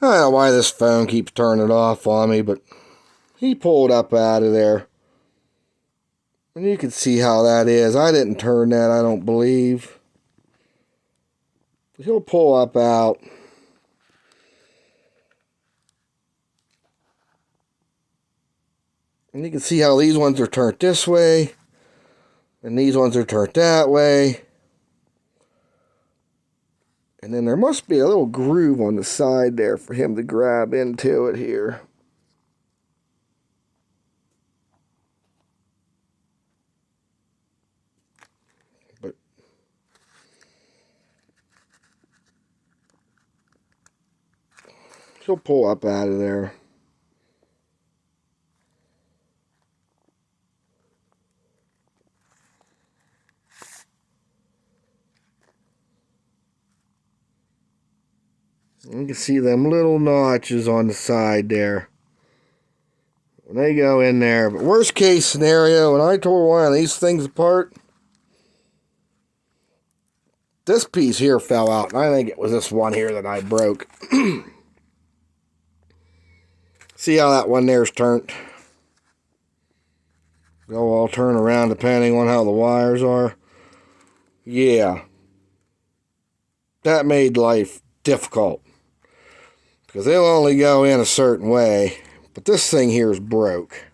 I don't know why this phone keeps turning off on me, but he pulled up out of there. And you can see how that is. I didn't turn that, I don't believe. But he'll pull up out. And you can see how these ones are turned this way. And these ones are turned that way. And then there must be a little groove on the side there for him to grab into it here. But he'll pull up out of there. You can see them little notches on the side there. When they go in there. But worst case scenario, when I tore one of these things apart, this piece here fell out. And I think it was this one here that I broke. See how that one there's turned? They'll all turn around depending on how the wires are. Yeah. That made life difficult. Because they'll only go in a certain way. But this thing here is broke.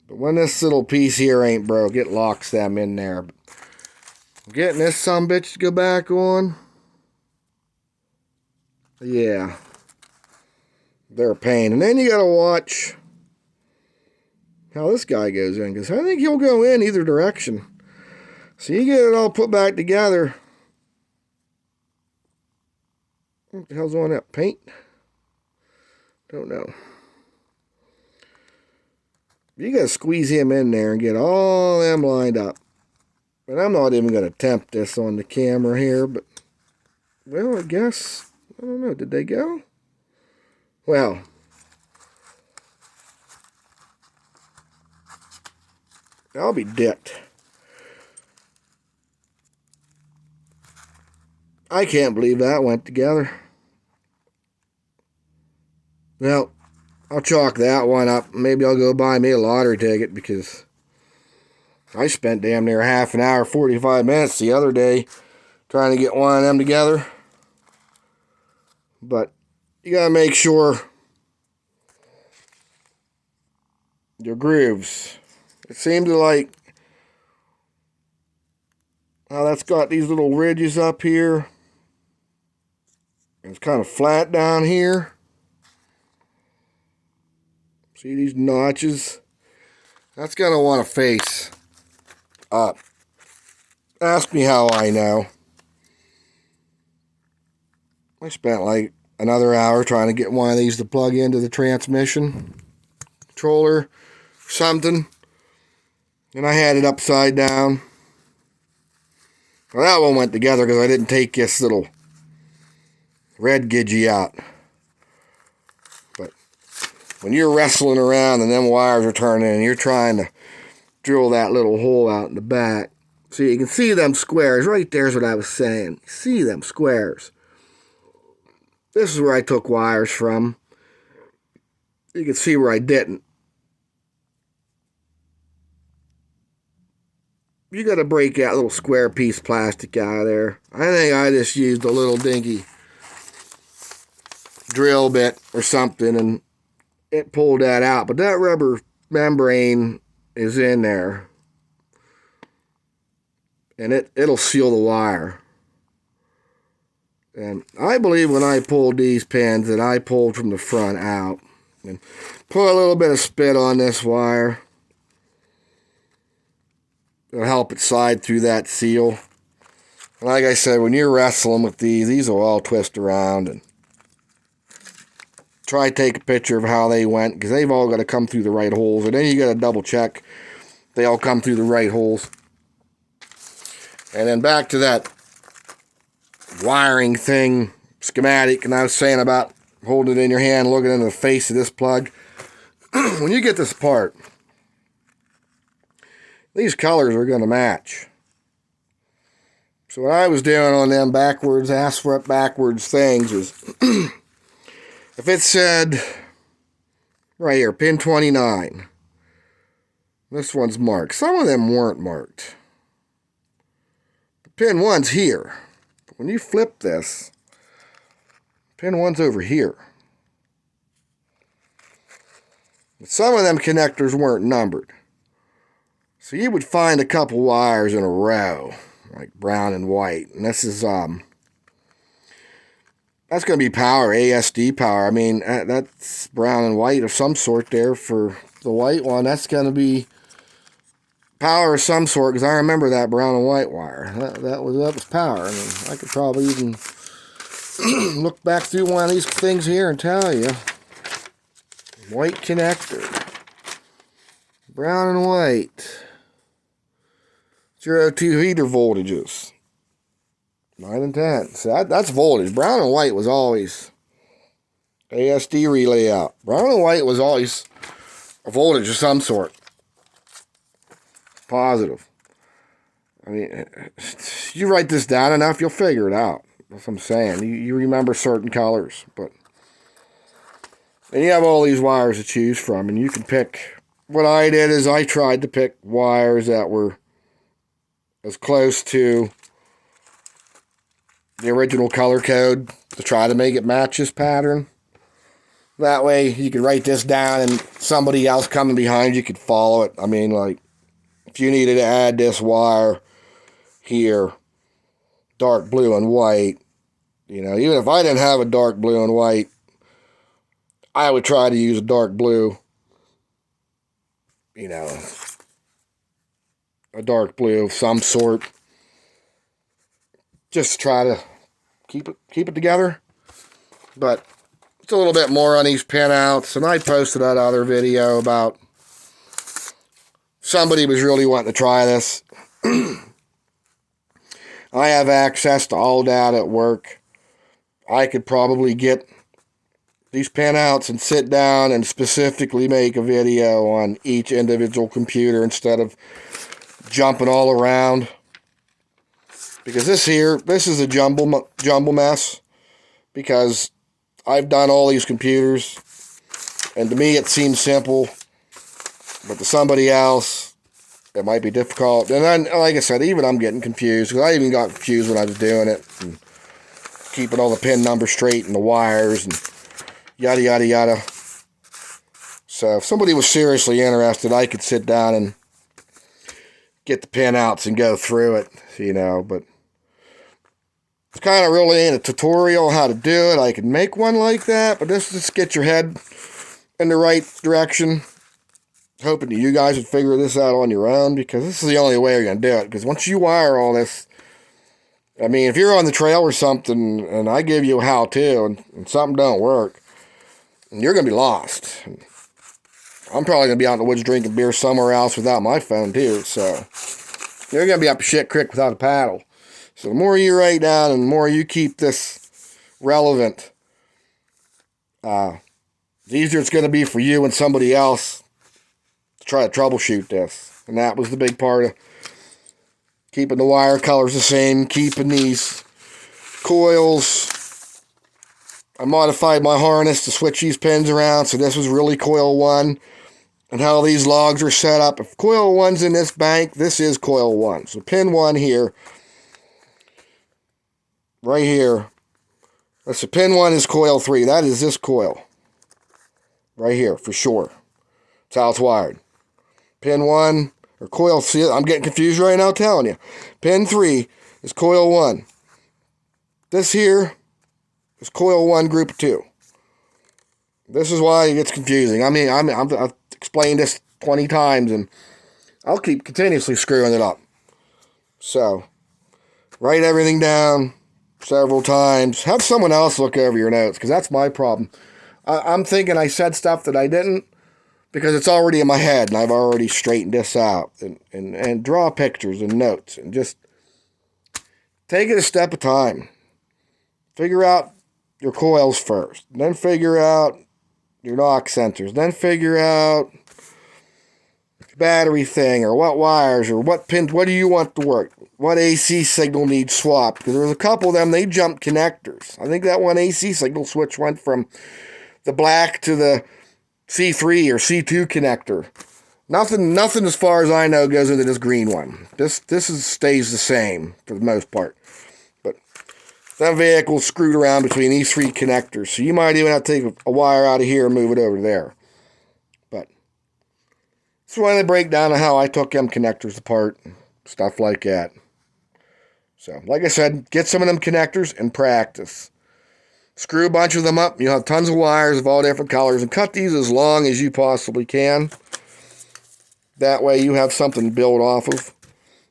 But when this little piece here ain't broke, it locks them in there. Getting this sumbitch to go back on. Yeah. They're a pain. And then you gotta watch how this guy goes in. Because I think he'll go in either direction. So you get it all put back together. What the hell's on that paint? Don't know. You gotta squeeze him in there and get all them lined up. But I'm not even gonna attempt this on the camera here, but well, I guess I don't know, did they go? Well, I'll be dipped. I can't believe that went together. Well, I'll chalk that one up. Maybe I'll go buy me a lottery ticket because I spent damn near half an hour, 45 minutes the other day trying to get one of them together. But you gotta make sure your grooves. It seemed to like how that's got these little ridges up here. It's kind of flat down here. See these notches? That's going to want to face up. Ask me how I know. I spent like another hour trying to get one of these to plug into the transmission controller, something. And I had it upside down. Well, that one went together because I didn't take this little red gidgee out. But when you're wrestling around and them wires are turning and you're trying to drill that little hole out in the back, so you can see them squares. Right there's what I was saying. See them squares. This is where I took wires from. You can see where I didn't. You got to break that little square piece of plastic out of there. I think I just used a little dinky drill bit or something and it pulled that out. But that rubber membrane is in there. And it'll seal the wire. And I believe when I pulled these pins that I pulled from the front out. And put a little bit of spit on this wire. It'll help it slide through that seal. Like I said, when you're wrestling with these will all twist around. And try to take a picture of how they went, because they've all got to come through the right holes. And then you got to double check they all come through the right holes. And then back to that wiring thing, schematic, and I was saying about holding it in your hand, looking into the face of this plug. When you get this apart, these colors are going to match. So what I was doing on them backwards, ass foot backwards things is if it said right here, pin 29, this one's marked. Some of them weren't marked. Pin 1's here. But when you flip this, pin 1's over here. But some of them connectors weren't numbered. So you would find a couple wires in a row, like brown and white. And this is, that's going to be power, ASD power. I mean, that's brown and white of some sort there for the white one. That's going to be power of some sort, because I remember that brown and white wire. That was power. I mean, I could probably even look back through one of these things here and tell you. White connector. Brown and white. 0-2 heater voltages. 9 and 10. So that's voltage. Brown and white was always ASD relay out. Brown and white was always a voltage of some sort. Positive. I mean, you write this down enough, you'll figure it out. That's what I'm saying. You remember certain colors, but and you have all these wires to choose from, and you can pick. What I did is I tried to pick wires that were as close to the original color code to try to make it match this pattern. That way you could write this down and somebody else coming behind you could follow it. I mean, like, if you needed to add this wire here, dark blue and white, you know, even if I didn't have a dark blue and white, I would try to use a dark blue, you know, a dark blue of some sort. Just try to keep it together. But it's a little bit more on these pinouts, and I posted that other video about somebody was really wanting to try this. I have access to all data at work. I could probably get these pinouts and sit down and specifically make a video on each individual computer instead of jumping all around. Because this is a jumble mess. Because I've done all these computers, and to me it seems simple, but to somebody else it might be difficult. And then, like I said, even I'm getting confused, because I even got confused when I was doing it, and keeping all the pin numbers straight and the wires and yada yada yada. So if somebody was seriously interested, I could sit down and get the pinouts and go through it, you know. But it's kind of really ain't a tutorial how to do it. I could make one like that, but this just get your head in the right direction. Hoping that you guys would figure this out on your own, because this is the only way you're going to do it. Because once you wire all this, I mean, if you're on the trail or something, and I give you a how-to, and something don't work, you're going to be lost. I'm probably going to be out in the woods drinking beer somewhere else without my phone, too. So you're going to be up a shit creek without a paddle. So the more you write down and the more you keep this relevant, the easier it's going to be for you and somebody else to try to troubleshoot this. And that was the big part of keeping the wire colors the same, keeping these coils. I modified my harness to switch these pins around, so this was really coil 1. And how these logs are set up. If coil 1's in this bank, this is coil 1. So pin 1 here, right here. So pin 1 is coil 3. That is this coil. Right here, for sure. That's how it's wired. Pin 1, or coil, see, I'm getting confused right now telling you. Pin 3 is coil 1. This here is coil 1 group 2. This is why it gets confusing. I mean, I've explained this 20 times, and I'll keep continuously screwing it up. So, write everything down several times. Have someone else look over your notes, because that's my problem. I'm thinking I said stuff that I didn't, because it's already in my head, and I've already straightened this out, and draw pictures and notes, and just take it a step at a time. Figure out your coils first, then figure out your knock centers, then figure out battery thing, or what wires, or what pins, what do you want to work? What AC signal needs swapped? Because there's a couple of them, they jump connectors. I think that one AC signal switch went from the black to the C3 or C2 connector. Nothing as far as I know goes into this green one. This stays the same for the most part. But that vehicle's screwed around between these three connectors. So you might even have to take a wire out of here and move it over there. But it's one of the breakdown of how I took them connectors apart. Stuff like that. So, like I said, get some of them connectors and practice. Screw a bunch of them up. You'll have tons of wires of all different colors. And cut these as long as you possibly can. That way you have something to build off of.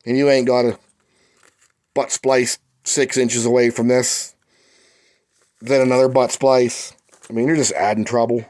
And you ain't got to butt splice 6 inches away from this. Then another butt splice. I mean, you're just adding trouble.